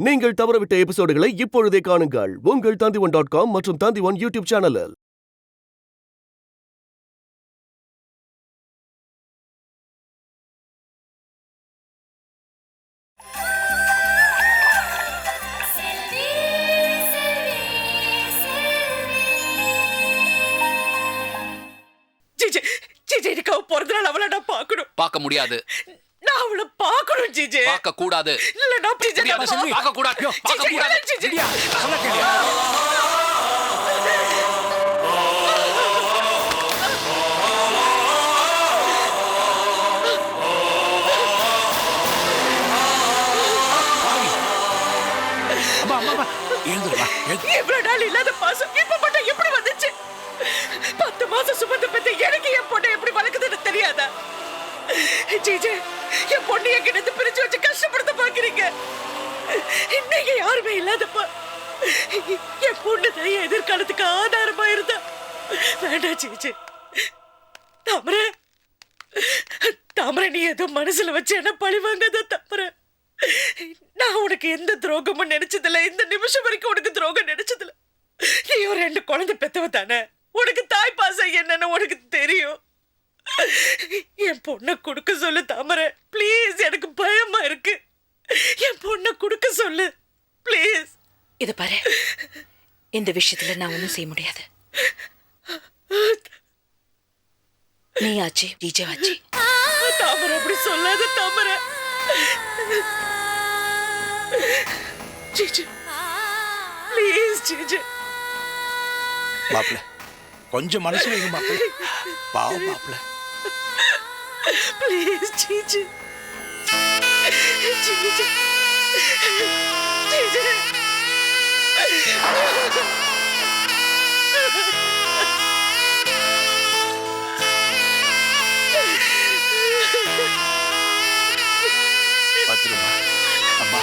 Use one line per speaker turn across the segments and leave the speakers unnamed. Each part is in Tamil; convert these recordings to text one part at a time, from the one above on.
நீங்கள் தவறவிட்ட எபிசோடுகளை இப்பொழுதே காணுங்கள் உங்கள் Tandivan.com மற்றும் Tandivan யூடியூப் சேனலில்.
பார்க்க முடியாது.
நான் அவளை பார்க்கணும் ஜிஜே.
பார்க்க கூடாது.
இல்ல நான் ஜிஜே
பார்க்க கூடாது. பார்க்க கூடாது.
ஜிஜே
சொல்ல கேளு.
இவ்வளவு நாள் இல்லாத பாசம் இப்ப மட்டும் எப்படி வந்துச்சு? 10 மாசம் சுமந்து பெத்த எனக்கு என் பொண்ணை எப்படி வளர்க்குதுன்னு தெரியாதா? ஜிஜே, என் பொண்ணு என்கிட்ட பிரிச்சு வச்சு கஷ்டப்படுத்த பாக்குறீங்க. இன்னைக்கு யாருமே இல்லாதப்ப என் பொண்ணு தான் எதிர்காலத்துக்கு ஆதாரமா இருந்தா. வேண்டாம் ஜிஜே. தாமரை, தாமரை, நீ ஏதோ மனசுல வச்சு என்ன பழி வாங்காத தாமரை. நான் உனக்கு எந்த துரோகமும் நினைச்சதில்ல. இந்த நிமிஷம் வரைக்கும் உனக்கு துரோகம் நினைச்சதில்ல. நீ ஒரு 2 குழந்தை பெத்தவ தானே. உனக்கு தாய் பாசம் என்னன்னு உனக்கு தெரியும். என் பொண்ணை கொடுக்க சொல்லு தாமரை, பிளீஸ். எனக்கு பயமா இருக்கு. என் பொண்ணை கொடுக்க சொல்லு பிளீஸ்.
இத பாரு, இந்த விஷயத்துல நான் ஒண்ணும் செய்ய முடியாது. நீ ஆச்சு, ஜிஜே ஆச்சு.
தாமரை, அப்படி சொல்லாத தாமரை. GJ, please GJ.
மாப்பிள்ள, கொஞ்சம் மனசு வைங்க மாப்பிள்ள. பாவம் மாப்பிள்ள.
Please GJ. GJ, GJ.
பத்திரமா அம்மா.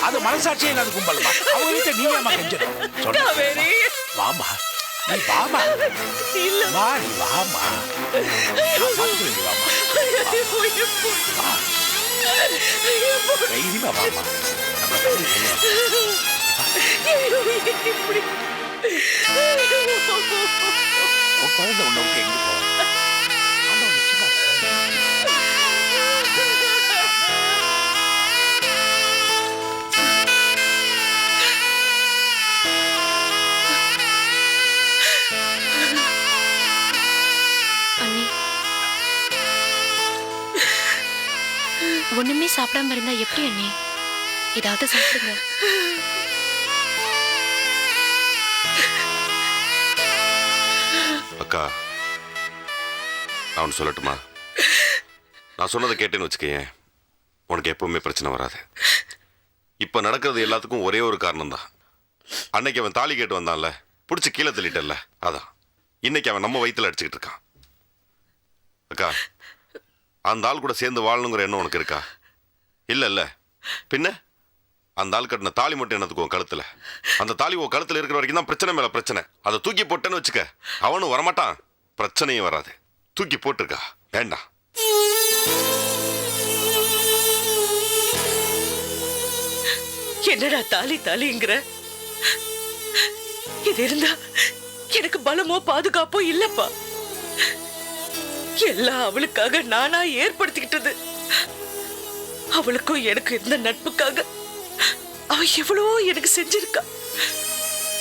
அது மனசாட்சியே இல்லாத கும்பல்மா. அவங்க கிட்ட நீ ஏமா கெஞ்சணும்? வாமா, நீ வாமா. இல்லம்மா, நீ வாமா. தைரியமா வாமா. உன் குழந்தை உன்னவுக்கு எங்க போவா?
ஒண்ணுமே சாப்பிடாம இருந்தா எப்படி அண்ணி? ஏதாவது சாப்பிடுங்க.
அக்கா, நான் ஒன்று சொல்லட்டுமா? நான் சொன்னதை கேட்டேன்னு வச்சுக்கேன், உனக்கு எப்பவுமே பிரச்சனை வராது. இப்போ நடக்கிறது எல்லாத்துக்கும் ஒரே ஒரு காரணம் தான். அன்னைக்கு அவன் தாலி கேட்டு வந்தான்ல, பிடிச்சி கீழே தள்ளிட்டல்ல, அதான் இன்னைக்கு அவன் நம்ம வயிற்றுல அடிச்சுக்கிட்டு இருக்கான். அக்கா, அந்த ஆள் கூட சேர்ந்து வாழணுங்கிற எண்ணம் உனக்கு இருக்கா? இல்ல பின்ன அந்த ஆள் கட்டின தாலி மட்டும் என்னத்துக்கு உன் கழுத்துல? அந்த தாலி உன் கழுத்துல இருக்கிற வரைக்கும் தான் பிரச்சனை மேல பிரச்சனை. அதை தூக்கி போட்டேன்னு வச்சுக்க, அவனும் வரமாட்டான், பிரச்சனையும் வராது. தூக்கி போட்டிருக்கா, வேண்டாம்.
என்னடா தாலி தாலிங்கிற? இது இருந்தா எனக்கு பலமோ பாதுகாப்போ இல்லப்பா. எல்லாம் அவளுக்காக நானா ஏற்படுத்திக்கிட்டது. அவளுக்கும் எனக்கு இருந்த நட்புக்காக அவ எவ்வளவோ எனக்கு செஞ்சிருக்கா.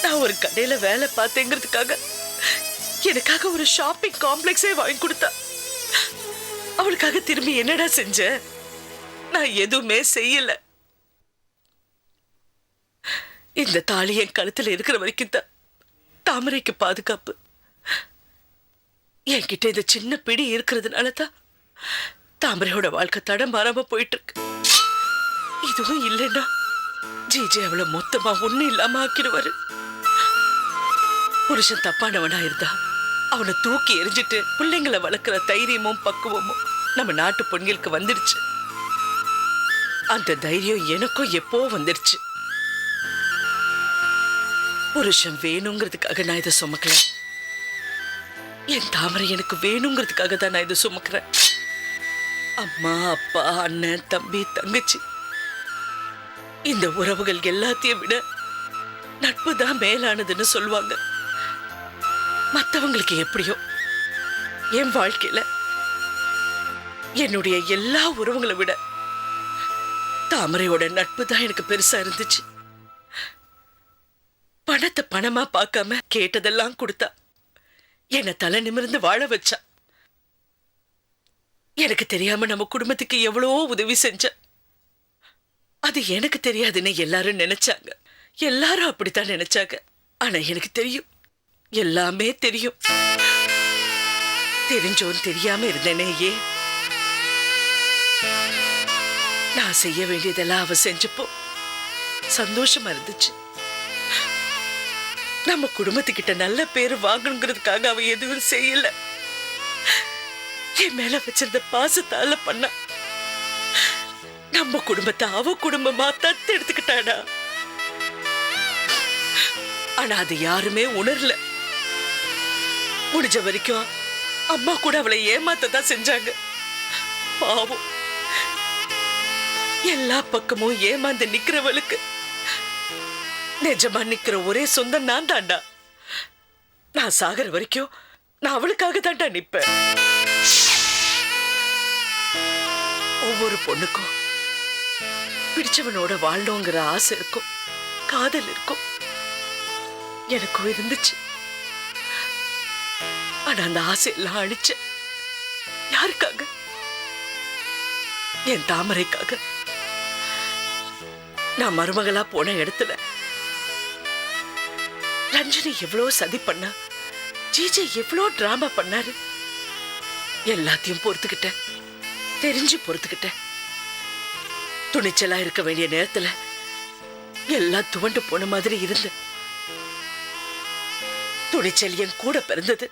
நான் ஒரு கடையில வேலை பார்த்தேங்கிறதுக்காக எனக்காக ஒரு ஷாப்பிங் காம்ப்ளெக்ஸே வாங்கி கொடுத்தா. அவளுக்காக திரும்பி என்னடா செஞ்ச? நான் எதுவுமே செய்யல. இந்த தாலி என் கழுத்துல இருக்கிற வரைக்கும் தான் தாமரைக்கு பாதுகாப்பு. என்கிட்ட இந்த சின்ன பிடி இருக்கிறதுனால தான் தாமரையோட வாழ்க்கை தடம் மாறாம போயிட்டு இருக்கு. இதுவும் இல்லைன்னா ஜிஜே அவளை மொத்தமா ஒண்ணும் இல்லாம ஆக்கிடுவாரு. புருஷன் தப்பானவனா இருந்தா அவனை தூக்கி எரிஞ்சிட்டு பிள்ளைங்களை வளர்க்கிற தைரியமும் பக்குவமும் நம்ம நாட்டு பொண்களுக்கு வந்துடுச்சு. அந்த தைரியம் எனக்கும் எப்போ வந்துடுச்சு. புருஷன் வேணுங்கிறதுக்காக நான் இதை சுமக்கல. என் தாமரை எனக்கு வேணுங்கிறதுக்காக தான் நான் இதை சுமக்கிறேன். அம்மா, அப்பா, அண்ணன், தம்பி, தங்கச்சி, இந்த உறவுகள் எல்லாத்தையும் விட நட்பு தான் மேலானதுன்னு சொல்லுவாங்க. மற்றவங்களுக்கு எப்படியோ என் வாழ்க்கையில என்னுடைய எல்லா உறவுகளை விட தாமரையோட நட்பு தான் எனக்கு பெருசா இருந்துச்சு. பணத்தை பணமா பார்க்காம கேட்டதெல்லாம் கொடுத்தா, என்னை தலை நிமிர்ந்து வாழ வச்சா. எனக்கு தெரியாம நம்ம குடும்பத்துக்கு எவ்வளவோ உதவி செஞ்ச. அது எனக்கு தெரியாதுன்னு எல்லாரும் நினைச்சாங்க. எல்லாரும் அப்படித்தான் நினைச்சாங்க. ஆனா எனக்கு தெரியும், எல்லாமே தெரியும். தெரிஞ்சோன்னு தெரியாம இருந்தேனே. ஏன் நான் செய்ய வேண்டியதெல்லாம் அவ செஞ்சப்போ சந்தோஷமா இருந்துச்சு. நம்ம குடும்பத்துக்கிட்ட நல்ல பேரு வாங்கணுங்கிறதுக்காக அவ எதுவும் செய்யல. என் மேல வச்சிருந்த பாசத்தால பண்ணா. நம்ம குடும்பத்தை அவ குடும்பமா தத்து எடுத்துக்கிட்டாடா. ஆனா அது யாருமே உணரல. முடிஞ்ச வரைக்கும் அம்மா கூட அவளை ஏமாத்ததான் செஞ்சாங்க. பாவம், எல்லா பக்கமும் ஏமாந்து நிக்கிறவளுக்கு நிஜமா நிக்கிற ஒரே சொந்தம் நான் தாண்டா. நான் சாகர வரைக்கும் நான் அவளுக்காக தாண்டா நிப்பேன். ஒவ்வொரு பொண்ணுக்கும் பிடிச்சவனோட வாழணுங்கிற ஆசை இருக்கும், காதல் இருக்கும். எனக்கும் இருந்துச்சு. ஆனா அந்த ஆசையெல்லாம் அழிச்ச. யாருக்காக? என் தாமரைக்காக. நான் மருமகளா போன இடத்துல ரஞ்சனி எவ்வளவு சதி பண்ணா, ஜிஜே எவ்வளவு டிராமா பண்ணாரு. எல்லாத்தையும் பொறுத்துக்கிட்டேன், தெரிஞ்சு பொறுத்துக்கிட்டேன். துணிச்சலா இருக்க வேண்டிய நேரத்துல எல்லாம் துவண்டு போன மாதிரி இருந்து. துணிச்சல் என் கூட பிறந்தது,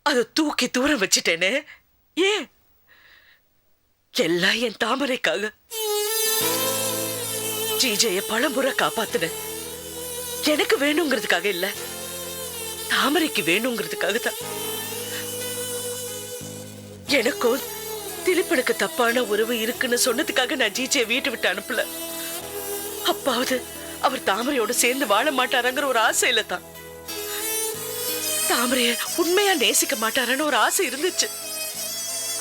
அதை தூக்கி தூரம் வச்சுட்டேனே. ஏன்? எல்லாம் என் தாமரைக்காக. ஜிஜைய பலமுறை காப்பாத்துன. எனக்கு வேணுங்கிறதுக்காக இல்ல, தாமரைக்கு வேணுங்கிறதுக்காக தான். எனக்கும் திலீப்பனுக்கு தப்பான உறவு இருக்குன்னு சொன்னதுக்காக நான் ஜிஜைய வீட்டு விட்டு அனுப்பல. அப்பாவது அவர் தாமரையோட சேர்ந்து வாழ மாட்டாராங்கிற ஒரு ஆசையில தான். தாமரைய உண்மையா நேசிக்க மாட்டாரான்னு ஒரு ஆசை இருந்துச்சு.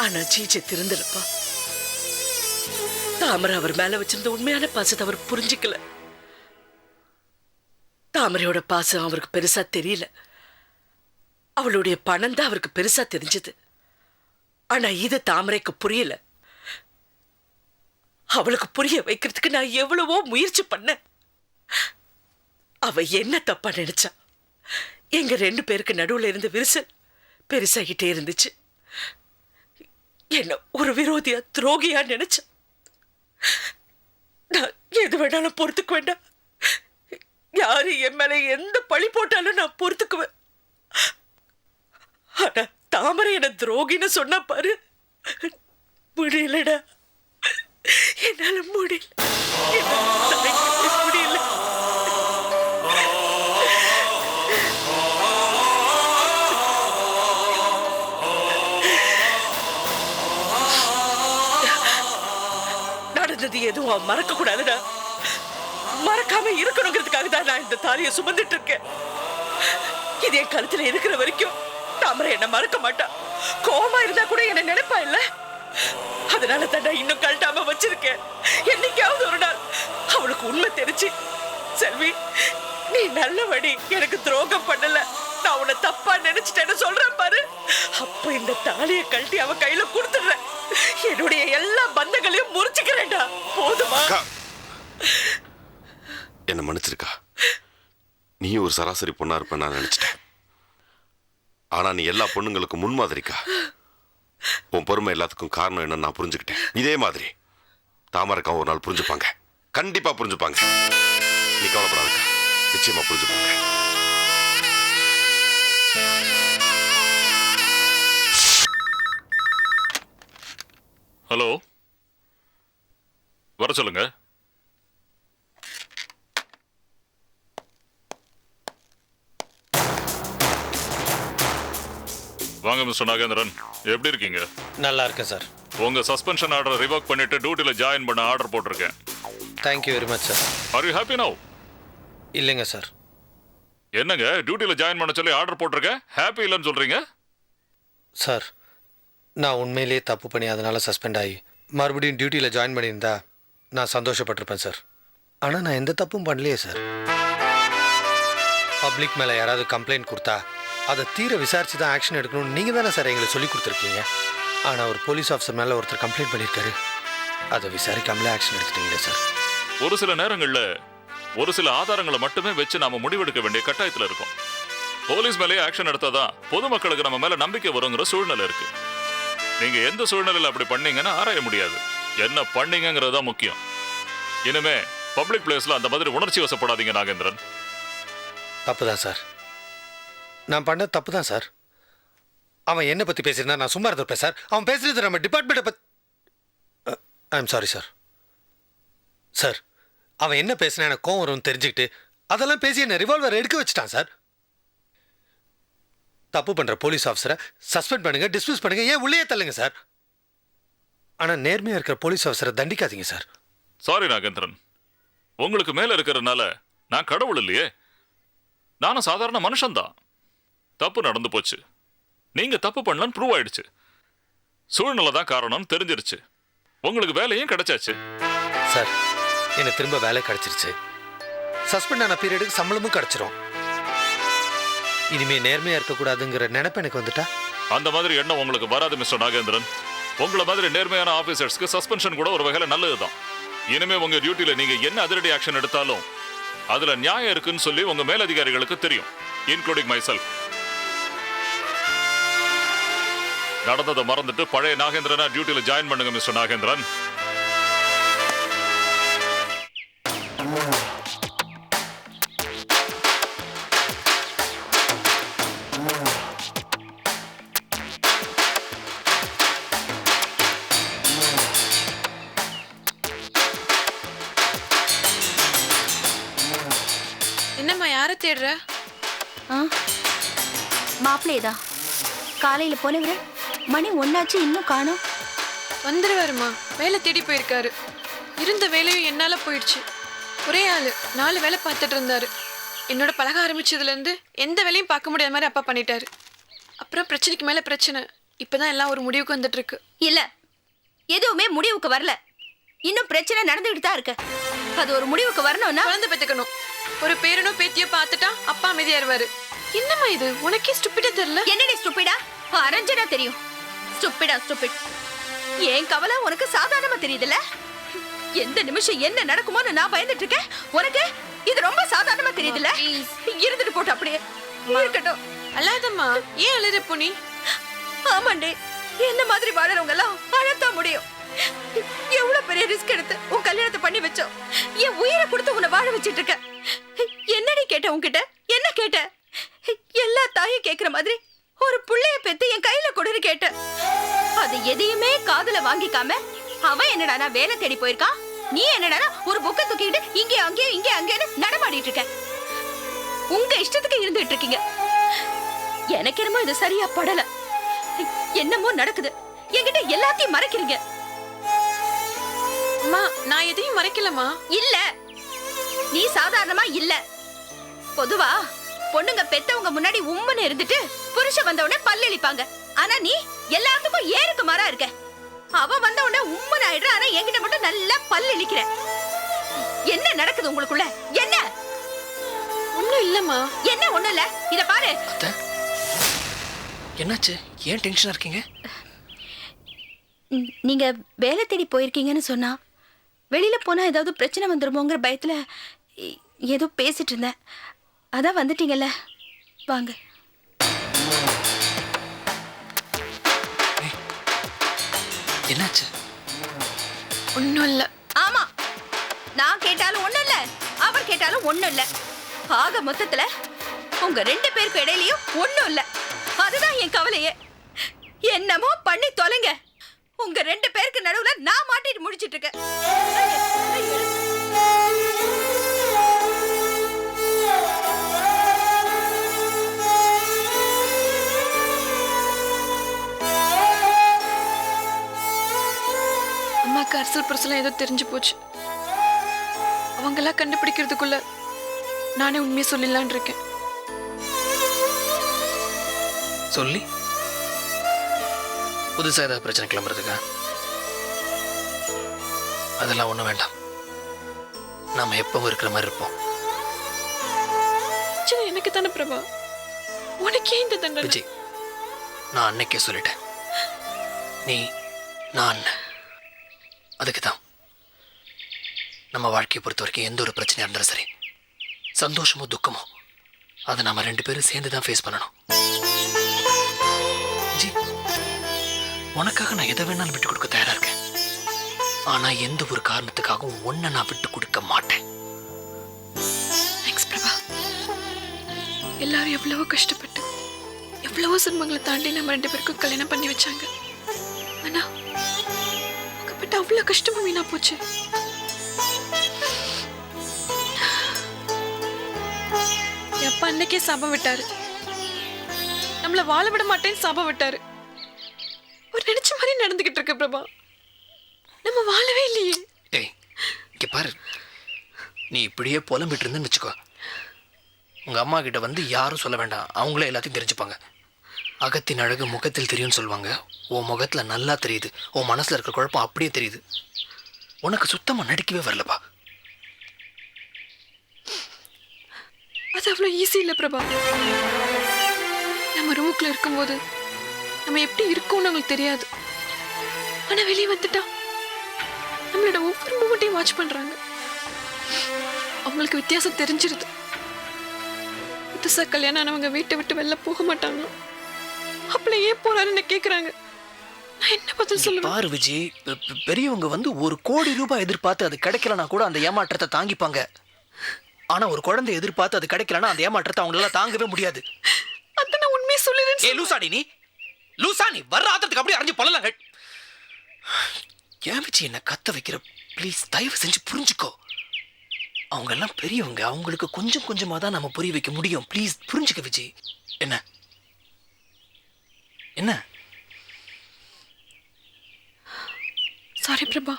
ஆனா ஜிஜே திருந்தலப்பா. தாமரை அவர் மேல வச்சிருந்த உண்மையான பாசத்தை அவர் புரிஞ்சுக்கல. தாமரையோட பாசம் அவருக்கு பெருசா தெரியல. அவளுடைய பணம் தான் அவருக்கு பெருசா தெரிஞ்சது. ஆனா இது தாமரைக்கு புரியல. அவளுக்கு புரிய வைக்கிறதுக்கு நான் எவ்வளவோ முயற்சி பண்ணேன். அவ என்ன தப்பா நினைச்சா? எங்க 2 பேருக்கு நடுவுல இருந்த விரிசல் பெருசாகிட்டே இருந்துச்சு. என்ன ஒரு விரோதியா, துரோகியா நினைச்ச. நான் எது வேணாலும் பொறுத்துக்க வேண்டாம். யாரு என் மேல எந்த பழி போட்டாலும் நான் பொறுத்துக்குவேன். ஆனா தாமரை என்ன துரோகின்னு சொன்னா பாரு, முடியலடா. என்னால முடியல, முடியல. நடந்தது எதுவும் மறக்க கூடாதுடா. மறக்காம இருக்கணுங்கிறதுக்காக தான் நான் இந்த தாலியை சுமந்துட்டு இருக்கேன். இது என் கழுத்துல இருக்கிற வரைக்கும் தாமரை என்ன மறக்க மாட்டா. கோவமா இருந்தா கூட என்ன நினைப்பா இல்ல. அதனால தான் நான் இன்னும் கழட்டாம வச்சிருக்கேன். என்னைக்காவது ஒரு நாள் அவளுக்கு உண்மை தெரிஞ்சு, செல்வி நீ நல்லபடி, எனக்கு துரோகம் பண்ணல, நான் உன்னை தப்பா நினைச்சிட்டேன்னு சொல்றேன் பாரு, அப்ப இந்த தாலியை கழட்டி அவ கையில கொடுத்துடுறேன். என்னுடைய எல்லா பந்தங்களையும் முறிச்சுக்கிறேன்டா. போதுமா?
என்ன மன்னிச்சிருக்கா. நீ ஒரு சராசரி பொண்ணா இருப்ப நான் நினைச்சிட்டேன். ஆனா நீ எல்லா பொண்ணுங்களுக்கும் முன்மாதிரிக்கா. உன் பொறுமை எல்லாத்துக்கும் காரணம் என்னன்னு நான் புரிஞ்சுக்கிட்டேன். இதே மாதிரி தாமரைக்கா ஒரு நாள் புரிஞ்சுப்பாங்க. கண்டிப்பா புரிஞ்சுப்பாங்க. நீ கவலைப்படாதக்கா, நிச்சயமா புரிஞ்சுப்பாங்க.
ஹலோ, வர சொல்லுங்க. வாங்க மிஸ்டர் நாகேந்திரன், எப்படி இருக்கீங்க?
நல்லா இருக்கேன் சார்.
உங்க சஸ்பென்ஷன் ஆர்டரை ரிவோக் பண்ணிட்டு டியூட்டில ஜாயின் பண்ண ஆர்டர் போட்டிருக்கேன்.
Thank you very much sir.
Are you happy now?
இல்லைங்க சார்.
என்னங்க டியூட்டில ஜாயின் பண்ண சொல்லி ஆர்டர் போட்டிருக்கேன், ஹாப்பி இல்லைன்னு சொல்றீங்க?
சார், நான் உண்மையிலேயே தப்பு பண்ணி அதனால் சஸ்பெண்ட் ஆகி மறுபடியும் டியூட்டியில் ஜாயின் பண்ணியிருந்தா நான் சந்தோஷப்பட்டிருப்பேன் சார். ஆனால் நான் எந்த தப்பும் பண்ணலையே சார். பப்ளிக் மேலே யாராவது கம்ப்ளைண்ட் கொடுத்தா அதை தீர விசாரித்து தான் ஆக்ஷன் எடுக்கணும்னு நீங்கள் தானே சார் எங்களை சொல்லி கொடுத்துருக்கீங்க. ஆனால் ஒரு போலீஸ் ஆஃபீஸர் மேலே ஒருத்தர் கம்ப்ளைண்ட் பண்ணியிருக்காரு, அதை விசாரிக்காமலே ஆக்ஷன் எடுத்துட்டீங்களே சார்.
ஒரு சில நேரங்களில் ஒரு சில ஆதாரங்களை மட்டுமே வச்சு நாம முடிவெடுக்க வேண்டிய கட்டாயத்தில் இருக்கும். போலீஸ் மேலேயே ஆக்ஷன் எடுத்தாதான் பொதுமக்களுக்கு நம்ம மேல நம்பிக்கை வருங்கிற சூழ்நிலை இருக்கு. நீங்க எந்த சூழ்நிலையில் அப்படி பண்ணீங்கன்னு ஆராய முடியாது. என்ன பண்ணீங்கிறது தான் முக்கியம். இனிமே பப்ளிக் பிளேஸ்ல அந்த மாதிரி உணர்ச்சி வசப்படாதீங்க நாகேந்திரன்.
தப்பு தான் சார், நான் பண்ண தப்பு தான் சார். அவன் என்னை பற்றி பேசியிருந்தா நான் சும்மா இருந்திருப்பேன் சார். அவன் பேசுறது நம்ம டிபார்ட்மெண்ட்டை பற்றி. I am sorry sir. Sir, அவன் என்ன பேசினா எனக்கு கோவம் வரும்னு தெரிஞ்சுக்கிட்டு அதெல்லாம் பேசி என்ன ரிவால்வர் எடுக்க வச்சுட்டான் சார். தப்பு பண்ணுற போலீஸ் ஆஃபீஸரை சஸ்பெண்ட் பண்ணுங்க, டிஸ்மிஸ் பண்ணுங்க, ஏன் உள்ளே தள்ளுங்க சார். ஆனால் நேர்மையாக இருக்கிற போலீஸ் ஆஃபீஸரை தண்டிக்காதீங்க சார்.
சாரி நாகேந்திரன், உங்களுக்கு மேல இருக்கிறதுனால நான் கடவுள் இல்லையே. நானும் சாதாரண மனுஷன்தான். தப்பு நடந்து போச்சு. நீங்க தப்பு பண்ணலன்னு ப்ரூவ் ஆயிடுச்சு. சூழ்நிலை தான் காரணம்னு தெரிஞ்சிருச்சு. உங்களுக்கு வேலையும் கிடைச்சாச்சு.
சார், எனக்கு திரும்ப வேலை கிடைச்சிருச்சு. சஸ்பெண்ட் ஆன பீரியடுக்கு சம்பளமும் கிடைச்சிரும். இனிமே நேர்மையா இருக்கக்கூடாதுங்கிற நினைப்பு எனக்கு வந்துட்டா
அந்த மாதிரி எண்ணம் உங்களுக்கு வராது மிஸ்டர் நாகேந்திரன். உங்களை மாதிரி நேர்மையான ஆபீசர்ஸ்க்கு சஸ்பென்ஷன் கூட ஒரு வகையில நல்லதுதான். இனிமே உங்க டியூட்டில நீங்க என்ன அதிரடி ஆக்ஷன் எடுத்தாலும் அதுல நியாயம் இருக்குன்னு சொல்லி உங்க மேலதிகாரிகளுக்கு தெரியும், இன்க்ளூடிங் மை செல்ஃப். நடந்ததை மறந்துட்டு பழைய நாகேந்திரனா டியூட்டில ஜாயின் பண்ணுங்க மிஸ்டர் நாகேந்திரன்.
என்னம்மா, யாரை தேடுற?
மாப்பிள்ளையதான். காலையில போனவரு மணி ஒன்னாச்சு, இன்னும் காணோம்.
வந்துருவாருமா, வேலை தேடி போயிருக்காரு. இருந்த வேலையும் என்னால போயிடுச்சு. ஒரே ஆளு 4 வேலை பார்த்துட்டு இருந்தாரு. என்னோட பழக ஆரம்பிச்சதுல இருந்து எந்த வேலையும் பார்க்க முடியாத மாதிரி அப்பா பண்ணிட்டாரு. அப்புறம் பிரச்சனைக்கு மேல பிரச்சனை. இப்பதான் எல்லாம் ஒரு முடிவுக்கு வந்துட்டு இருக்கு.
இல்ல, எதுவுமே முடிவுக்கு வரல. இன்னும் பிரச்சனை நடந்துகிட்டு தான் இருக்கு. அது ஒரு முடிவுக்கு வரணும்னா
குழந்தை பெத்துக்கணும். ஒரு பேரனோ பேத்தியோ பார்த்துட்டா அப்பா அமைதியாருவாரு. என்னம்மா இது, உனக்கே ஸ்டூபிடா தெரியல?
என்னடி ஸ்டூபிடா? அரஞ்சனா தெரியும். ஸ்டூபிடா ஸ்டூபிட். ஏன் கவலை உனக்கு சாதாரணமா தெரியுதுல்ல? எந்த நிமிஷம் என்ன நடக்குமோன்னு நான் பயந்துட்டு இருக்கேன். உனக்கு இது ரொம்ப சாதாரணமா தெரியுதுல்ல? இருந்துட்டு போட்டு அப்படியே இருக்கட்டும்.
அல்லாதம்மா, ஏன் அழுற பொண்ணி?
ஆமாண்டி, என்ன மாதிரி வாழறவங்க எல்லாம் அழத்தான் முடியும். எவ்வளவு பெரிய ரிஸ்க் எடுத்து உன் கல்யாணத்தை பண்ணி வச்சோம். என் உயிரை கொடுத்து உன்னை வாழ வச்சிட்டு இருக்க. என்னடி கேட்ட உன்கிட்ட? என்ன கேட்ட? எல்லா தாயும் கேக்குற மாதிரி ஒரு புள்ளைய பெத்து என் கையில கொடுன்னு கேட்ட. அது எதையுமே காதுல வாங்கிக்காம அவன் என்னடா வேலை தேடி போயிருக்கான். நீ என்னடா ஒரு புக்க தூக்கிட்டு இங்கே அங்கேயும் இங்கே அங்கேன்னு நடமாடிட்டு இருக்க. உங்க இஷ்டத்துக்கு இருந்துட்டு இருக்கீங்க. எனக்கு என்னமோ இது சரியா படல. என்னமோ நடக்குது. என்கிட்ட எல்லாத்தையும் மறைக்கிறீங்க.
அம்மா, நான் எதையும் மறைக்கலமா.
இல்ல, நீ சாதாரணமா இல்ல. பொதுவா பொண்ணுங்க பெத்தவங்க முன்னாடி உம்முன்னு இருந்துட்டு புருஷன் வந்த உடனே பல்லளிப்பாங்க. ஆனா நீ எல்லாத்துக்கும் ஏருக்கு மாறா இருக்க. அவ வந்த உடனே உம்முன்னு ஆயிடுற. ஆனா என்கிட்ட மட்டும் நல்லா பல்லளிக்கிற. என்ன நடக்குது உங்களுக்குள்ள? என்ன?
ஒண்ணும் இல்லம்மா.
என்ன ஒண்ணும் இல்ல? இத பாரு.
என்னாச்சு? ஏன் டென்ஷனா இருக்கீங்க?
நீங்க வேலை தேடி போயிருக்கீங்கன்னு சொன்னா வெளியில போனா ஏதாவது பிரச்சனை வந்துருமோங்கிற பயத்துல ஏதோ பேசிட்டு இருந்தேன். அதான் வந்துட்டீங்கல்ல, வாங்க.
என்னாச்சு?
ஒன்றும் இல்லை.
ஆமா, நான் கேட்டாலும் ஒண்ணும் இல்ல, அவர் கேட்டாலும் ஒண்ணும் இல்ல. ஆக மொத்தத்துல உங்க 2 பேருக்கு இடையிலயும் ஒண்ணும் இல்ல. அதுதான் என் கவலையே. என்னமோ பண்ணி தொலைங்க. உங்க 2 பேருக்கு நடுவுல நான் மாட்டிட்டு முடிச்சிட்டு இருக்கேன்.
அம்மாக்கு அரசல் புரசலாம் ஏதோ தெரிஞ்சு போச்சு. அவங்கெல்லாம் கண்டுபிடிக்கிறதுக்குள்ள நானே உண்மையை சொல்லிடலான் இருக்கேன்.
சொல்லி புதுசா ஏதாவது பிரச்சனை கிளம்புறதுக்கா? அதெல்லாம் ஒண்ணும் வேண்டாம். நாம எப்பவும் இருக்கிற மாதிரி இருப்போம்.
சின்ன எனக்கு தானே பிரபா, உனக்கே இந்த தண்டனை?
விஜய், நான் அன்னைக்கே சொல்லிட்டேன், நீ நான் அண்ணன். அதுக்கு தான் நம்ம வாழ்க்கையை பொறுத்த வரைக்கும் எந்த ஒரு பிரச்சனையா இருந்தாலும் சரி, சந்தோஷமோ துக்கமோ, அதை நாம 2 பேரும் சேர்ந்து தான் ஃபேஸ் பண்ணணும். ஜி, உனக்காக நான் எதை வேணாலும் விட்டு கொடுக்க தயாரா இருக்கேன். ஆனா எந்த ஒரு காரணத்துக்காகவும் ஒன்ன நான் விட்டு கொடுக்க மாட்டேன்.
தேங்க்ஸ் பிரபா. எல்லாரும் எவ்வளவோ கஷ்டப்பட்டு எவ்வளவோ சிரமங்களை தாண்டி நம்ம 2 பேருக்கும் கல்யாணம் பண்ணி வச்சாங்க. ஆனா பட் அவ்வளோ கஷ்டமும் வீணா போச்சு. என் அப்பா அன்னைக்கே சாபம் விட்டாரு. நம்மள வாழ விட மாட்டேன்னு சாபம் விட்டாரு. ஒரு நினைச்ச மாதிரி நடந்துகிட்டு இருக்க பிரபா. நம்ம வாழவே இல்லையே.
ஏய், இங்க பாரு, நீ இப்படியே புலம்பிட்டு இருந்தேன்னு வச்சுக்கோ, உங்க அம்மா கிட்ட வந்து யாரும் சொல்ல வேண்டாம், அவங்களே எல்லாத்தையும் தெரிஞ்சுப்பாங்க. அகத்தின் அழகு முகத்தில் தெரியும்னு சொல்லுவாங்க. உன் முகத்துல நல்லா தெரியுது, உன் மனசுல இருக்கிற குழப்பம் அப்படியே தெரியுது. உனக்கு சுத்தமா நடிக்கவே வரலப்பா.
அது அவ்வளோ ஈஸி இல்லை பிரபா. நம்ம ரூமுக்குள்ள இருக்கும்போது நம்ம எப்படி இருக்கோம்னு அவங்களுக்கு தெரியாது. ஆனா வெளியே வந்துட்டா நம்மளோட ஒவ்வொரு மூமெண்ட்டையும் வாட்ச் பண்றாங்க. அவங்களுக்கு வித்தியாசம் தெரிஞ்சிருது. புதுசா கல்யாணம் ஆனவங்க வீட்டை விட்டு வெளில போக மாட்டாங்களோ, அப்பல ஏன் போறாருன்னு கேக்குறாங்க. நான் என்ன பதில் சொல்லுவேன்?
பாரு விஜய், பெரியவங்க வந்து 1 கோடி ரூபாய் எதிர்பார்த்து அது கிடைக்கலனா கூட அந்த ஏமாற்றத்தை தாங்கிப்பாங்க. ஆனா ஒரு குழந்தை எதிர்பார்த்து அது கிடைக்கலனா அந்த ஏமாற்றத்தை அவங்களால தாங்கவே முடியாது.
அத நான் உண்மையை சொல்லிறேன்.
ஏய் லூசாடி, நீ லூசானி வர்ற ஆத்திரத்துக்கு அப்படியே அரைஞ்சு பழலாங்க. ஏன் விஜய் என்ன கத்த வைக்கிற? ப்ளீஸ் தயவு செஞ்சு புரிஞ்சுக்கோ. அவங்க எல்லாம் பெரியவங்க, அவங்களுக்கு கொஞ்சம் கொஞ்சமா தான் நம்ம புரிய வைக்க முடியும். ப்ளீஸ் புரிஞ்சுக்க விஜய். என்ன என்ன?
சாரி பிரபா.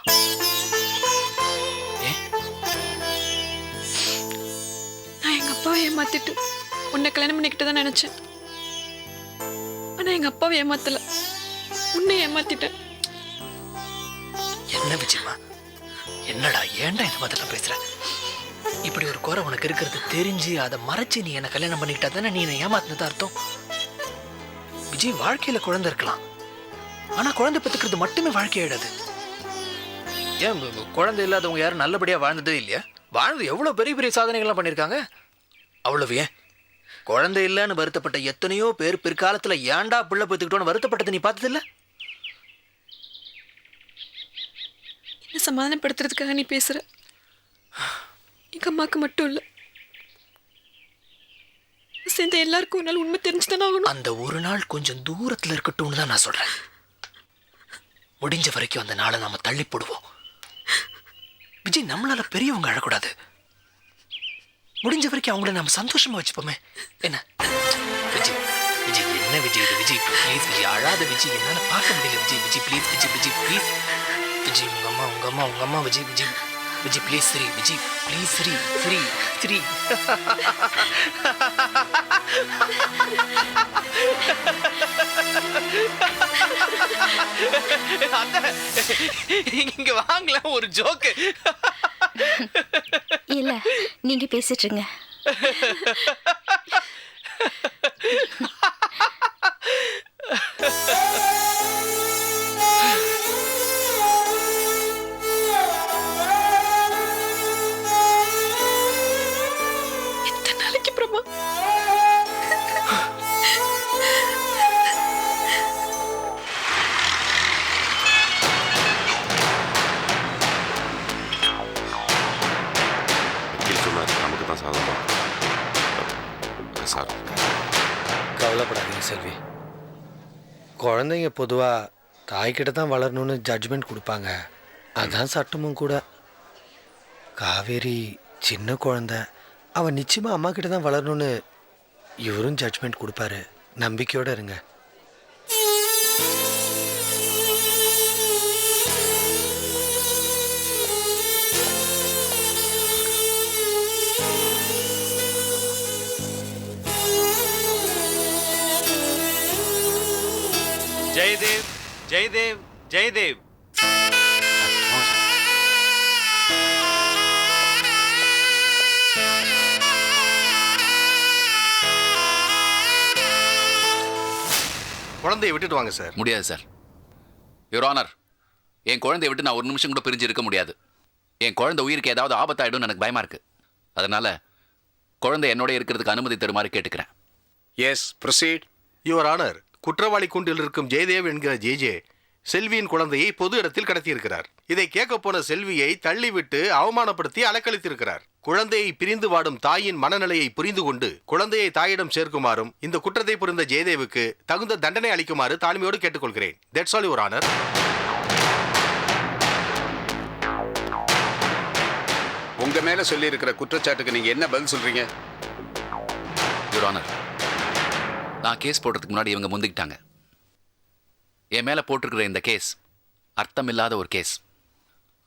நான் எங்க அப்பாவை ஏமாத்திட்டு உன்னை கல்யாணம் பண்ணிக்கிட்டு தான் நினைச்சேன். ஆனா எங்க அப்பாவை ஏமாத்தல, உன்னை ஏமாத்திட்டேன்.
என்ன விஜயமா, என்னடா ஏன்டா இந்த மாதிரிலாம் பேசுற? இப்படி ஒரு குறை உனக்கு இருக்கிறது தெரிஞ்சு அதை மறைச்சு நீ என்ன கல்யாணம் பண்ணிக்கிட்டா தானே நீ என்ன ஏமாத்தினதா அர்த்தம். விஜய், வாழ்க்கையில குழந்தை இருக்கலாம், ஆனா குழந்தை பெற்றுக்கிறது மட்டுமே வாழ்க்கையாயிடாது. ஏன் குழந்தை இல்லாதவங்க யாரும் நல்லபடியா வாழ்ந்ததே இல்லையா? வாழ்ந்து எவ்வளவு பெரிய பெரிய சாதனைகள்லாம் பண்ணியிருக்காங்க. அவ்வளவு ஏன் குழந்தை இல்லைன்னு வருத்தப்பட்ட எத்தனையோ பேர் பிற்காலத்துல ஏன்டா பிள்ளை பெற்றுக்கிட்டோன்னு வருத்தப்பட்டது நீ பார்த்ததில்ல?
என்ன சமாதானப்படுத்துறதுக்காக நீ பேசுற? எங்க அம்மாக்கு மட்டும் இல்ல, சேர்ந்த எல்லாருக்கும் ஒரு நாள் உண்மை தெரிஞ்சுதானே ஆகணும்.
அந்த ஒரு நாள் கொஞ்சம் தூரத்துல இருக்கட்டும்னு தான் நான் சொல்றேன். முடிஞ்ச வரைக்கும் அந்த நாளை நாம தள்ளி போடுவோம். விஜய், நம்மளால பெரியவங்க அழக்கூடாது. முடிஞ்ச வரைக்கும் அவங்கள நம்ம சந்தோஷமா வச்சுப்போமே. என்ன விஜய்? விஜய் என்ன விஜய் இது? விஜய் ப்ளீஸ் விஜய், அழாத விஜய், என்னால பார்க்க முடியல விஜய். Vijay please, Vijay Vijay please. விஜய் உங்க அம்மா விஜய் விஜய் விஜய் ப்ளீஸ் ஸ்ரீ. விஜய் ப்ளீஸ் ஸ்ரீ ஸ்ரீ ஸ்ரீ. இங்க வாங்கல ஒரு ஜோக்கு.
இல்ல, நீங்க பேசிட்டு இருங்க.
எத்தனை நாளைக்கு பிரபா?
கவலைப்படாதீங்க செல்வி. குழந்தைங்க பொதுவாக தாய்கிட்ட தான் வளரணும்னு ஜட்ஜ்மெண்ட் கொடுப்பாங்க. அதான் சட்டமும் கூட. காவேரி சின்ன குழந்தை, அவன் நிச்சயமாக அம்மா கிட்ட தான் வளரணும்னு இவரும் ஜட்ஜ்மெண்ட் கொடுப்பாரு. நம்பிக்கையோடு இருங்க.
ஜெயதேவ், ஜெயதேவ், ஜெயதேவ்.
குழந்தையை விட்டுட்டு வாங்க சார்.
முடியாது சார். யுவர் ஆனர், என் குழந்தைய விட்டு நான் ஒரு நிமிஷம் கூட பிரிஞ்சு இருக்க முடியாது. என் குழந்தை உயிருக்கு ஏதாவது ஆபத்தாயிடும் எனக்கு பயமா இருக்கு. அதனால குழந்தை என்னோட இருக்கிறதுக்கு அனுமதி தருமாறு கேட்டுக்கிறேன்.
S, proceed. யுவர் ஆனர், குற்றவாளி கூண்டில் இருக்கும் ஜெயதேவ் என்கிற ஜே செல்வியின் குழந்தையை பொது இடத்தில் கடத்தியிருக்கிறார். இதை கேட்க போன செல்வியை தள்ளிவிட்டு அவமானப்படுத்தி அலக்களித்திருக்கிறார். குழந்தையை பிரிந்து வாடும் தாயின் மனநிலையை புரிந்து கொண்டு குழந்தையை தாயிடம் சேர்க்குமாறும் இந்த குற்றத்தை புரிந்த ஜெயதேவுக்கு தகுந்த தண்டனை அளிக்குமாறு தாழ்மையோடு கேட்டுக்கொள்கிறேன். That's all your honour.
உங்க மேல சொல்லி இருக்கிற குற்றச்சாட்டுக்கு நீங்க என்ன பதில் சொல்றீங்க?
யுவர் ஆனர், நான் கேஸ் போடுறதுக்கு முன்னாடி இவங்க முந்திக்கிட்டாங்க. என் மேல போட்டிருக்கிற இந்த கேஸ் அர்த்தமில்லாத ஒரு கேஸ்.